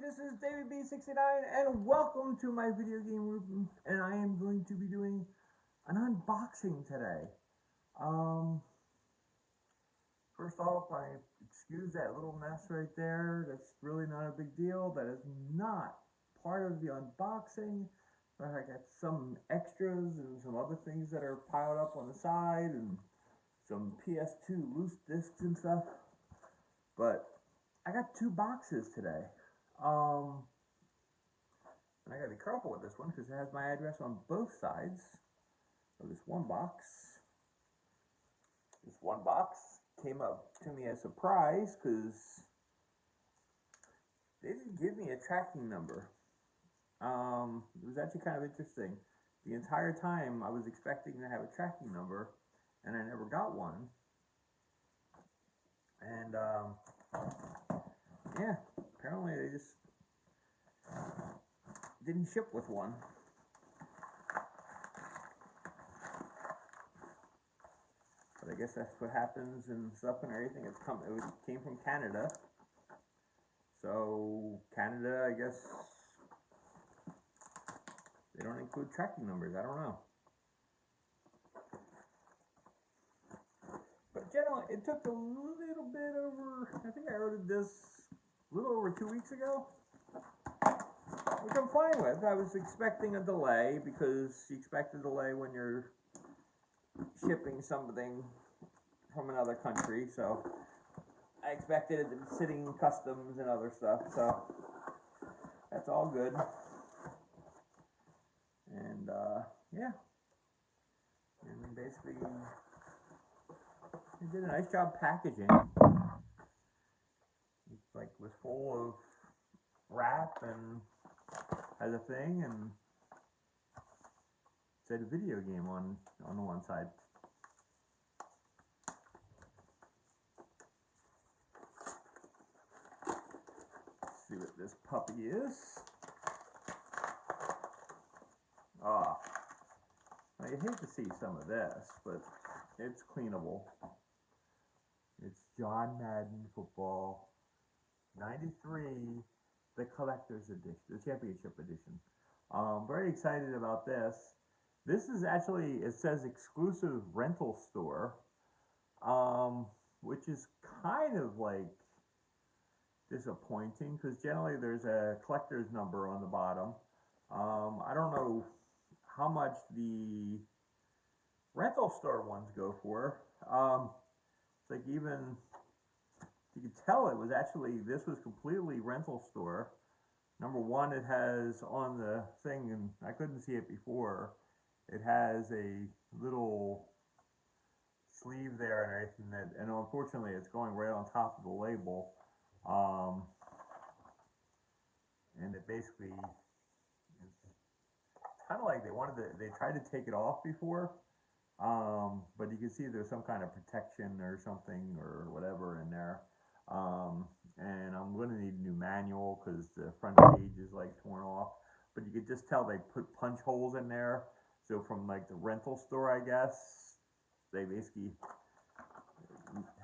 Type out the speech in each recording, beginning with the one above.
this is David B69 and welcome to my video game room, and I am going to be doing an unboxing today. First off, I excuse that little mess right there. That's really not a big deal. That is not part of the unboxing. But I got some extras and some other things that are piled up on the side and some PS2 loose discs and stuff. But I got two boxes today. And I gotta be careful with this one because it has my address on both sides of this one box. This one box came up to me as a surprise because they didn't give me a tracking number. It was actually kind of interesting. The entire time I was expecting to have a tracking number and I never got one. And yeah, apparently they just didn't ship with one. But I guess that's what happens and stuff and everything. It came from Canada. So Canada, I guess they don't include tracking numbers. I don't know. But generally, it took a little bit over, I think I ordered this a little over 2 weeks ago, which I'm fine with. I was expecting a delay because you expect a delay when you're shipping something from another country, so I expected it to be sitting in customs and other stuff, so that's all good. And yeah, and basically they did a nice job packaging. It's like was full of wrap and has a thing and said video game on the one side. Let's see what this puppy is. Ah, I hate to see some of this, but it's cleanable. It's John Madden Football 93, the collector's edition, the championship edition. Very excited about this. This is actually, it says exclusive rental store, which is kind of like disappointing because generally there's a collector's number on the bottom. I don't know how much the rental store ones go for. It's like even, you could tell it was actually, this was completely rental store. Number one, it has on the thing, and I couldn't see it before, it has a little sleeve there and everything, and unfortunately it's going right on top of the label. And it basically, it's kind of like they tried to take it off before, but you can see there's some kind of protection or something or whatever in there. And I'm going to need a new manual because the front page is like torn off, but you could just tell they put punch holes in there. So from like the rental store, I guess, they basically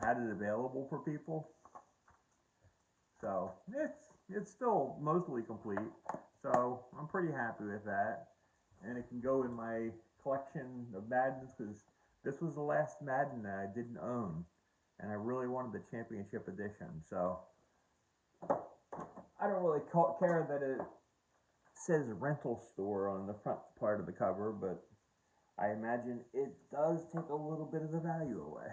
had it available for people. So it's still mostly complete. So I'm pretty happy with that. And it can go in my collection of Maddens because this was the last Madden that I didn't own. And I really wanted the championship edition. So I don't really care that it says rental store on the front part of the cover, but I imagine it does take a little bit of the value away.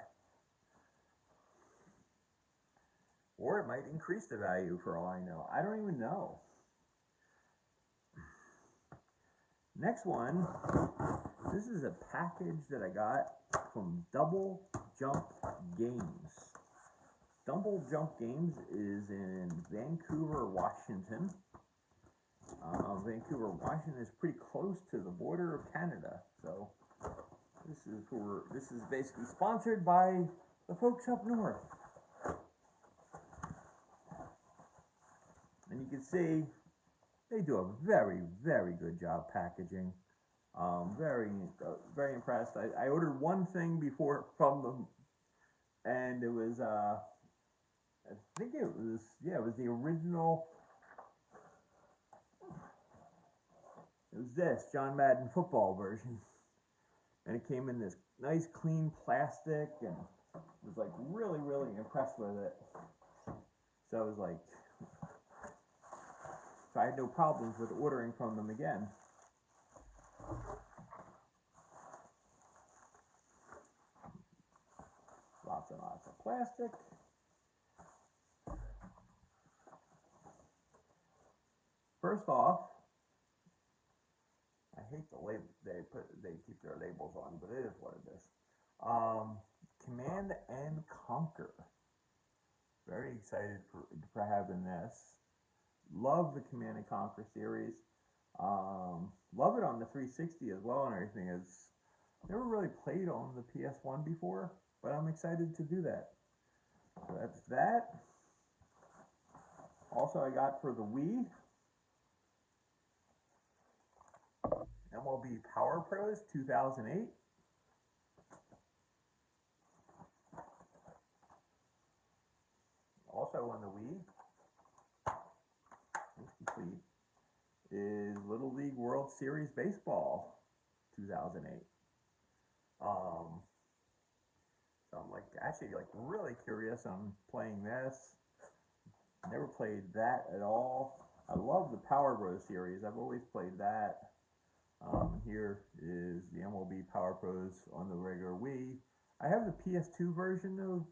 Or it might increase the value for all I know. I don't even know. Next one, this is a package that I got from Double Jump Games. Double Jump Games is in Vancouver, Washington. Vancouver, Washington is pretty close to the border of Canada. So this is basically sponsored by the folks up north. And you can see they do a very, very good job packaging. Very impressed. I ordered one thing before from them, and it was I think it was the original It was this John Madden football version, and it came in this nice clean plastic, and was like really impressed with it. So I was like, so I had no problems with ordering from them again. Lots and lots of plastic. First off, I hate the label they keep their labels on, but it is what it is. Command and Conquer. Very excited for having this. Love the Command and Conquer series. Love it on the 360 as well and everything. It's never really played on the PS1 before, but I'm excited to do that. So that's that. Also, I got for the Wii, Mlb Power Pros 2008. Also on the Wii, it's complete, is Little League World Series Baseball 2008. So I'm like actually like really curious on playing this. Never played that at all. I love the Power Bros series. I've always played that. Here is the Mlb Power Pros on the regular Wii. I have the PS2 version of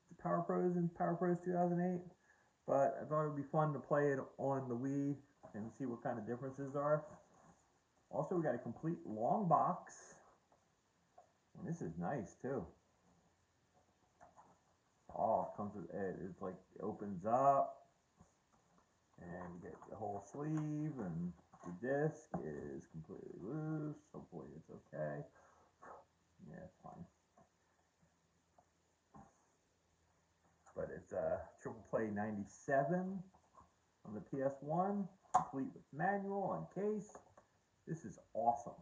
the Power Pros and Power Pros 2008, but I thought it would be fun to play it on the Wii and see what kind of differences are. Also, we got a complete long box, and this is nice too. Oh, it comes with it. It's like it opens up, and you get the whole sleeve, and the disc is completely loose. Hopefully, it's okay. Yeah, it's fine. But it's a Triple Play 97 on the PS1, complete with manual and case. This is awesome.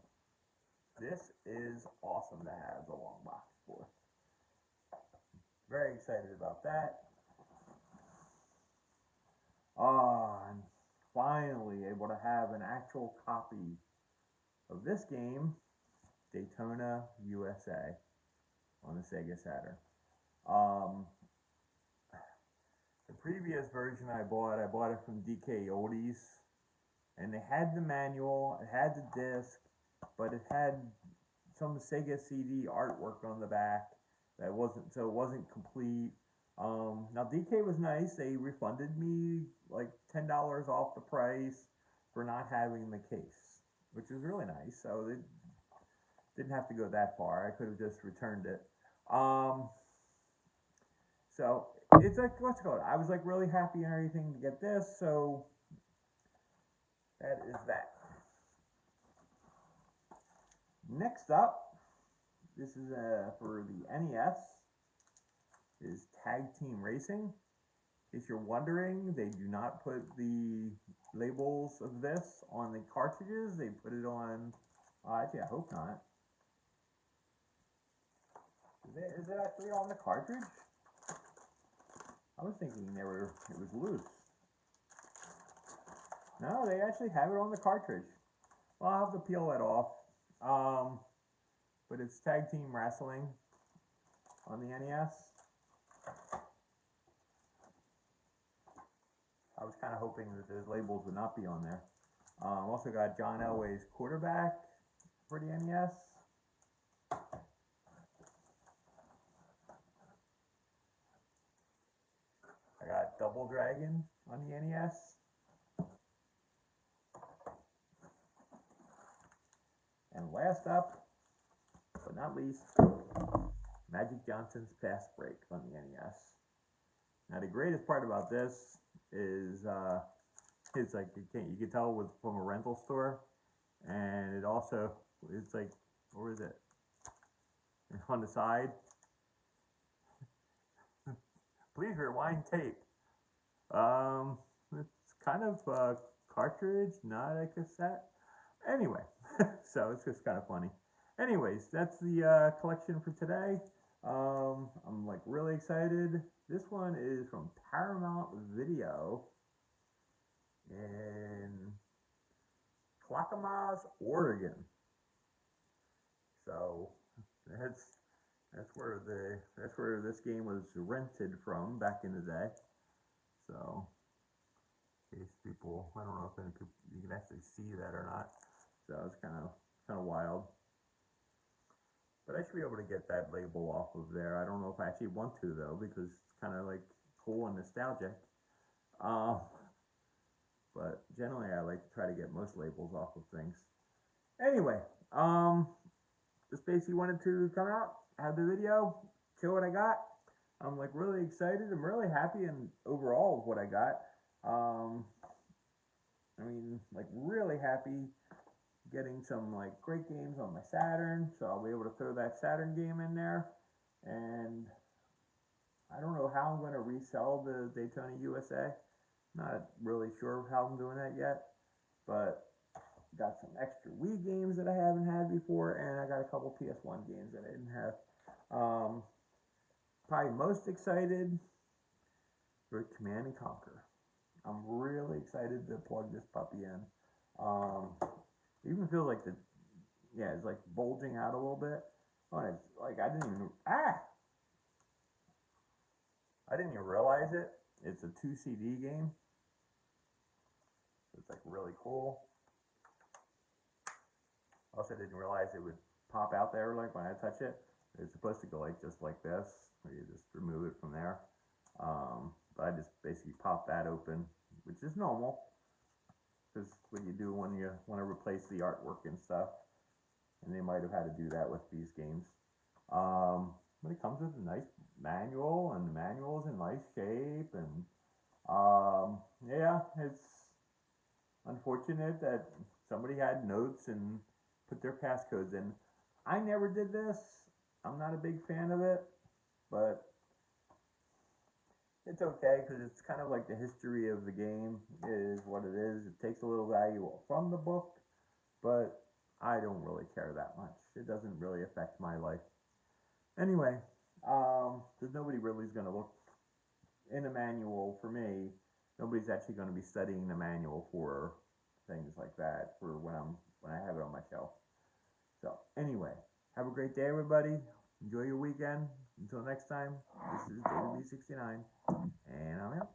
This is awesome to have the long box for. Very excited about that. And finally able to have an actual copy of this game, Daytona USA, on the Sega Saturn. The previous version I bought it from DK Oldies, and they had the manual, it had the disc, but it had some Sega CD artwork on the back that wasn't complete. Now DK was nice. They refunded me like $10 off the price for not having the case, which was really nice. So they didn't have to go that far. I could have just returned it. So it's like, what's it called? I was like really happy and everything to get this. So that is that. Next up, this is for the NES, is Tag Team Racing. In case you're wondering, they do not put the labels of this on the cartridges. They put it on, actually I hope not. Is it actually on the cartridge? I was thinking it was loose. No, they actually have it on the cartridge. Well, I'll have to peel that off. But it's Tag Team Wrestling on the NES. I was kind of hoping that those labels would not be on there. Also got John Elway's Quarterback for the NES. I got Double Dragon on the NES. And last up, but not least, Magic Johnson's Fast Break on the NES. Now the greatest part about this is it's like you can tell it was from a rental store, and it also it's like, where is it? On the side. Please rewind tape. It's kind of a cartridge, not a cassette. Anyway, so it's just kind of funny. Anyways, that's the collection for today. I'm like really excited. This one is from Paramount Video, and Clackamas, Oregon. So that's where this game was rented from back in the day. So in case people, I don't know if any people you can actually see that or not. So it's kind of wild. But I should be able to get that label off of there. I don't know if I actually want to though, because it's kind of like cool and nostalgic. But generally I like to try to get most labels off of things. Anyway, just basically wanted to come out, have the video, show what I got. I'm like really excited. I'm really happy and overall with what I got. I mean, like really happy getting some like great games on my Saturn, so I'll be able to throw that Saturn game in there. And I don't know how I'm going to resell the Daytona USA. Not really sure how I'm doing that yet, but got some extra Wii games that I haven't had before, and I got a couple PS1 games that I didn't have. Probably most excited for Command and Conquer. I'm really excited to plug this puppy in. It even feels like it's like bulging out a little bit. Oh, it's like I didn't even realize it. It's a 2 CD game. It's like really cool. Also didn't realize it would pop out there like when I touch it. It's supposed to go like just like this, where you just remove it from there. But I just basically pop that open, which is normal, because what you do when you want to replace the artwork and stuff, and they might have had to do that with these games. But it comes with a nice manual, and the manual is in nice shape, and yeah, it's unfortunate that somebody had notes and put their passcodes in. I never did this. I'm not a big fan of it, but it's okay because it's kind of like the history of the game is what it is. It takes a little value from the book, but I don't really care that much. It doesn't really affect my life. Anyway, because nobody really is going to look in a manual for me. Nobody's actually going to be studying the manual for things like that for when I have it on my shelf. So anyway, have a great day, everybody. Enjoy your weekend. Until next time, this is David B69, and I'm out.